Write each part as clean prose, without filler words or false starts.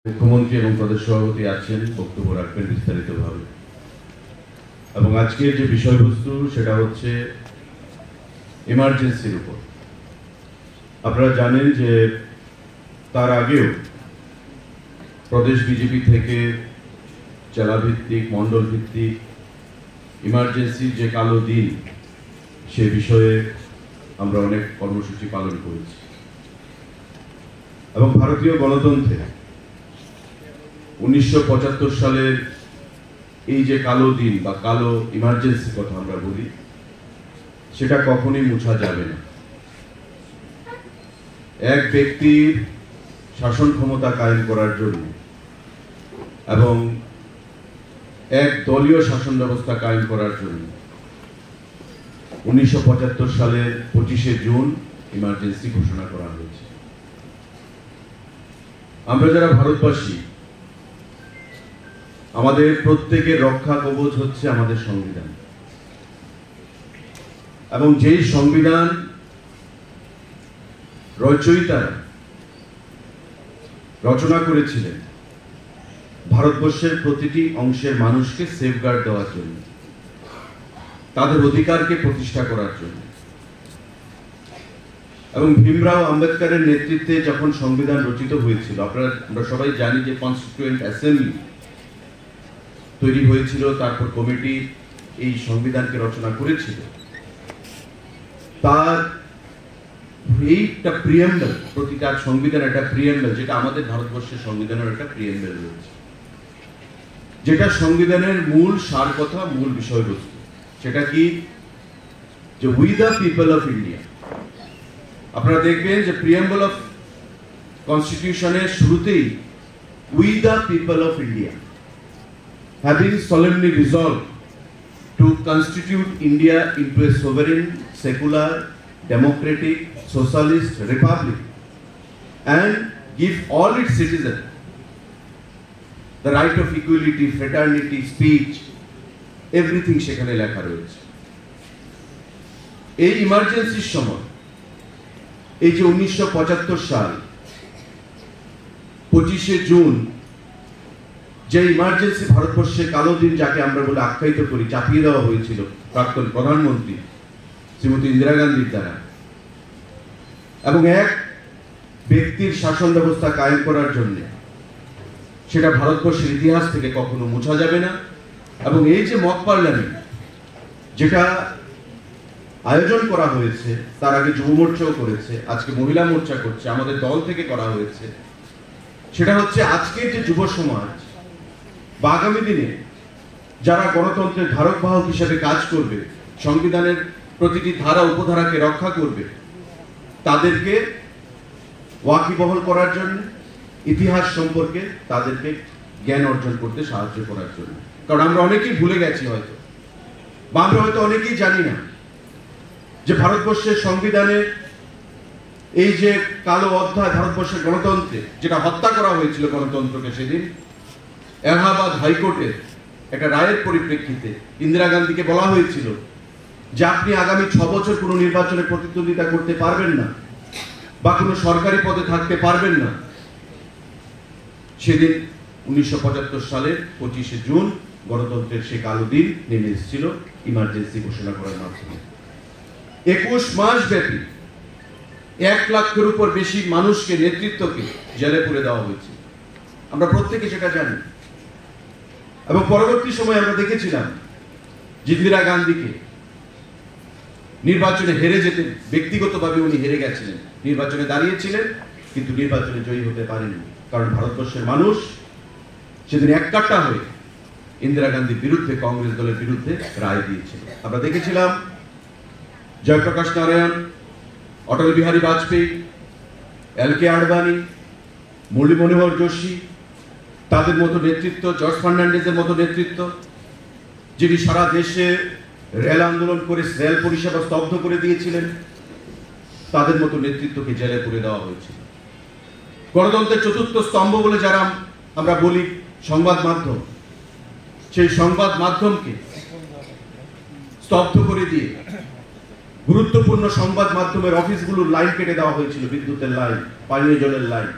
মুখ্যমন্ত্রী এবং প্রদেশ সভাপতি আছেন, বক্তব্য রাখবেন বিস্তারিতভাবে। এবং আজকের যে বিষয়বস্তু সেটা হচ্ছে ইমার্জেন্সির উপর। আপনারা জানেন যে তার আগেও প্রদেশ বিজেপি থেকে জেলাভিত্তিক, মণ্ডল ভিত্তিক ইমার্জেন্সির যে কালো দিন, সে বিষয়ে আমরা অনেক কর্মসূচি পালন করেছি। এবং ভারতীয় গণতন্ত্রে 1975 সালের এই যে কালো দিন বা কালো ইমার্জেন্সি কথা আমরা বলি, সেটা কখনোই মুছা যাবে না। এক ব্যক্তির শাসন ক্ষমতা কায়েম করার জন্য এবং এক দলীয় শাসন ব্যবস্থা কায়েম করার জন্য 1975 সালের 25শে জুন ইমার্জেন্সি ঘোষণা করা হয়েছে। আমরা যারা ভারতবাসী, আমাদের প্রত্যেকের রক্ষা কবচ হচ্ছে আমাদের সংবিধান। এবং যেই সংবিধান রচয়িতারা রচনা করেছিলেন ভারতবর্ষের প্রতিটি অংশের মানুষকে সেফগার্ড দেওয়ার জন্য, তাদের অধিকারকে প্রতিষ্ঠা করার জন্য। এবং ভীমরাও আম্বেদকরের নেতৃত্বে যখন সংবিধান রচিত হয়েছিল, আমরা সবাই জানি যে কনস্টিটিউয়েন্ট অ্যাসেম্বলি তৈরি হয়েছিল, তারপর কমিটি এই সংবিধানকে রচনা করেছিল। তার এইটা প্রিএম্বল, প্রতিটা সংবিধান একটা প্রিএম্বল, যেটা আমাদের ভারতবর্ষের সংবিধানের একটা প্রিএম্বল রয়েছে, যেটা সংবিধানের মূল সার কথা, মূল বিষয়বস্তু। সেটা কি? যে we the people of India. আপনারা দেখবেন যে প্রিএম্বল অফ কনস্টিটিউশনের শুরুতেই we the people of India having solemnly resolved to constitute India into a sovereign, secular, democratic, socialist republic and give all its citizens the right of equality, fraternity, speech, everything সেখানে লেখা রয়েছে। এই ইমার্জেন্সির সময়, এই যে 1975 সাল 25শে June, যে emergency ভারতবর্ষের কালো দিন যাকে আমরা বলে আখ্যায়িত করি, চাপিয়ে দেওয়া হয়েছিল প্রাক্তন প্রধানমন্ত্রী শ্রীমতী ইন্দিরা গান্ধীর দ্বারা, এবং এক ব্যক্তির শাসন ব্যবস্থা কায়েম করার জন্য, সেটা ভারতবর্ষের ইতিহাস থেকে কখনো মুছা যাবে না। এবং এই যে মক পার্লামেন্ট যেটা আয়োজন করা হয়েছে, তার আগে যুব মোর্চাও করেছে, আজকে মহিলা মোর্চা করছে, আমাদের দল থেকে করা হয়েছে, সেটা হচ্ছে আজকের যে যুব সমাজ বা আগামী দিনে যারা গণতন্ত্রের ধারক বাহক হিসেবে কাজ করবে, সংবিধানের প্রতিটি ধারা উপধারাকে রক্ষা করবে, তাদেরকে ওয়াকিবহাল করার জন্য, ইতিহাস সম্পর্কে তাদেরকে জ্ঞান অর্জন করতে সাহায্য করার জন্য। কারণ আমরা অনেকেই ভুলে গেছি হয়তো, বা আমরা হয়তো অনেকেই জানি না যে ভারতবর্ষের সংবিধানে এই যে কালো অধ্যায় ভারতবর্ষের গণতন্ত্রে, যেটা হত্যা করা হয়েছিল গণতন্ত্রকে সেদিন এলাহাবাদ হাইকোর্টের একটা রায়ের পরিপ্রেক্ষিতে ইন্দিরা গান্ধীকে বলা হয়েছিল যে আপনি আগামী 6 বছর কোনো নির্বাচনে প্রতিদ্বন্দ্বিতা করতে পারবেন না বা কোনো সরকারি পদে থাকতে পারবেন না। সেদিন 1975 সালের 25শে জুন গণতন্ত্রের সে কালো দিন নেমে এসেছিল ইমার্জেন্সি ঘোষণা করার মাধ্যমে। 21 মাস ব্যাপী 1 লাখের উপর বেশি মানুষকে, নেতৃত্বকে জেলে পুরে দেওয়া হয়েছে। আমরা প্রত্যেকে সেটা জানি। এবং পরবর্তী সময়ে আমরা দেখেছিলাম ইন্দিরা গান্ধীকে নির্বাচনে হেরে যেতে, ব্যক্তিগতভাবে উনি হেরে গেছিলেন, নির্বাচনে দাঁড়িয়েছিলেন কিন্তু নির্বাচনে জয়ী হতে পারেননি। কারণ ভারতবর্ষের মানুষ সেদিন এককাট্টা হয়ে ইন্দিরা গান্ধীর বিরুদ্ধে, কংগ্রেস দলের বিরুদ্ধে রায় দিয়েছিল। আমরা দেখেছিলাম জয়প্রকাশ নারায়ণ, অটল বিহারী বাজপেয়ী, এল.কে. আডবাণী, মুরলী মনোহর যোশী, তাদের মতো নেতৃত্ব, জর্জ ফার্নান্ডেজের মতো নেতৃত্ব, যিনি সারা দেশে রেল আন্দোলন করে রেল পরিষেবা স্তব্ধ করে দিয়েছিলেন, তাদের মতো নেতৃত্বকে জেলে পুরে দেওয়া হয়েছিল। গণতন্ত্রের চতুর্থ স্তম্ভ বলে যারা আমরা বলি সংবাদ মাধ্যম, সেই সংবাদ মাধ্যমকে স্তব্ধ করে দিয়ে গুরুত্বপূর্ণ সংবাদ মাধ্যমের অফিসগুলোর লাইন কেটে দেওয়া হয়েছিল, বিদ্যুতের লাইন, পানীয় জলের লাইন।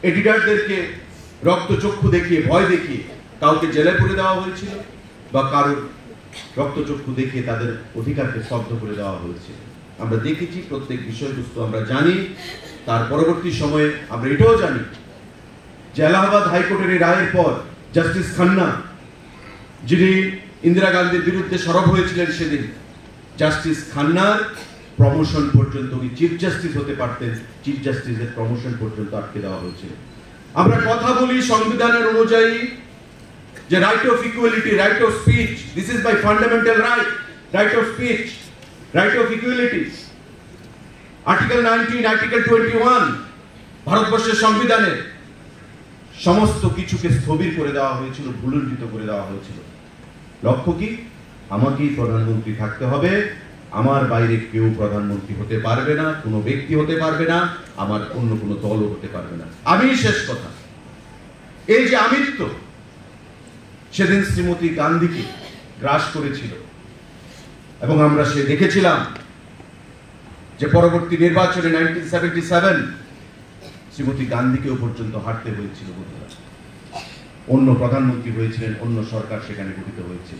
এডিটরদেরকে রক্তচক্ষু দেখিয়ে, ভয় দেখিয়ে কাউকে জেলে পুরে দেওয়া হয়েছিল, বা কারোর রক্তচক্ষু দেখিয়ে তাদের অধিকারকে স্তব্ধ করে দেওয়া হয়েছে। আমরা দেখেছি, প্রত্যেক বিষয়বস্তু আমরা জানি। তার পরবর্তী সময়ে আমরা এটাও জানি যে এলাহাবাদ হাইকোর্টের এই রায়ের পর জাস্টিস খান্না, যিনি ইন্দিরা গান্ধীর বিরুদ্ধে সরব হয়েছিলেন সেদিন, জাস্টিস খান্নার প্রমোশন পর্যন্ত, উনি চিফ জাস্টিস হতে পারতেন, চিফ জাস্টিসের প্রমোশন পর্যন্ত আটকে দেওয়া হয়েছিল। আমরা কথা বলি সংবিধানের অনুযায়ী যে right of equality, right of speech, this is my fundamental right, right of speech, right of equality. Article 19, article 21 ভারতবর্ষের সংবিধানে সমস্ত কিছুকে স্থবির করে দেওয়া হয়েছিল, ভুলুণ্ঠিত করে দেওয়া হয়েছিল। লক্ষ্য কি? আমাকেই প্রধানমন্ত্রী থাকতে হবে, আমার বাইরে কেউ প্রধানমন্ত্রী হতে পারবে না, কোনো ব্যক্তি হতে পারবে না, আমার অন্য কোনো দলও হতে পারবে না, আমি শেষ কথা। এই যে আমিত্ব সেদিন শ্রীমতী গান্ধীকে গ্রাস করেছিল, এবং আমরা সে দেখেছিলাম যে পরবর্তী নির্বাচনে 1977 শ্রীমতী গান্ধীকেও পর্যন্ত হারতে হয়েছিল। অন্য প্রধানমন্ত্রী হয়েছিলেন, অন্য সরকার সেখানে গঠিত হয়েছিল।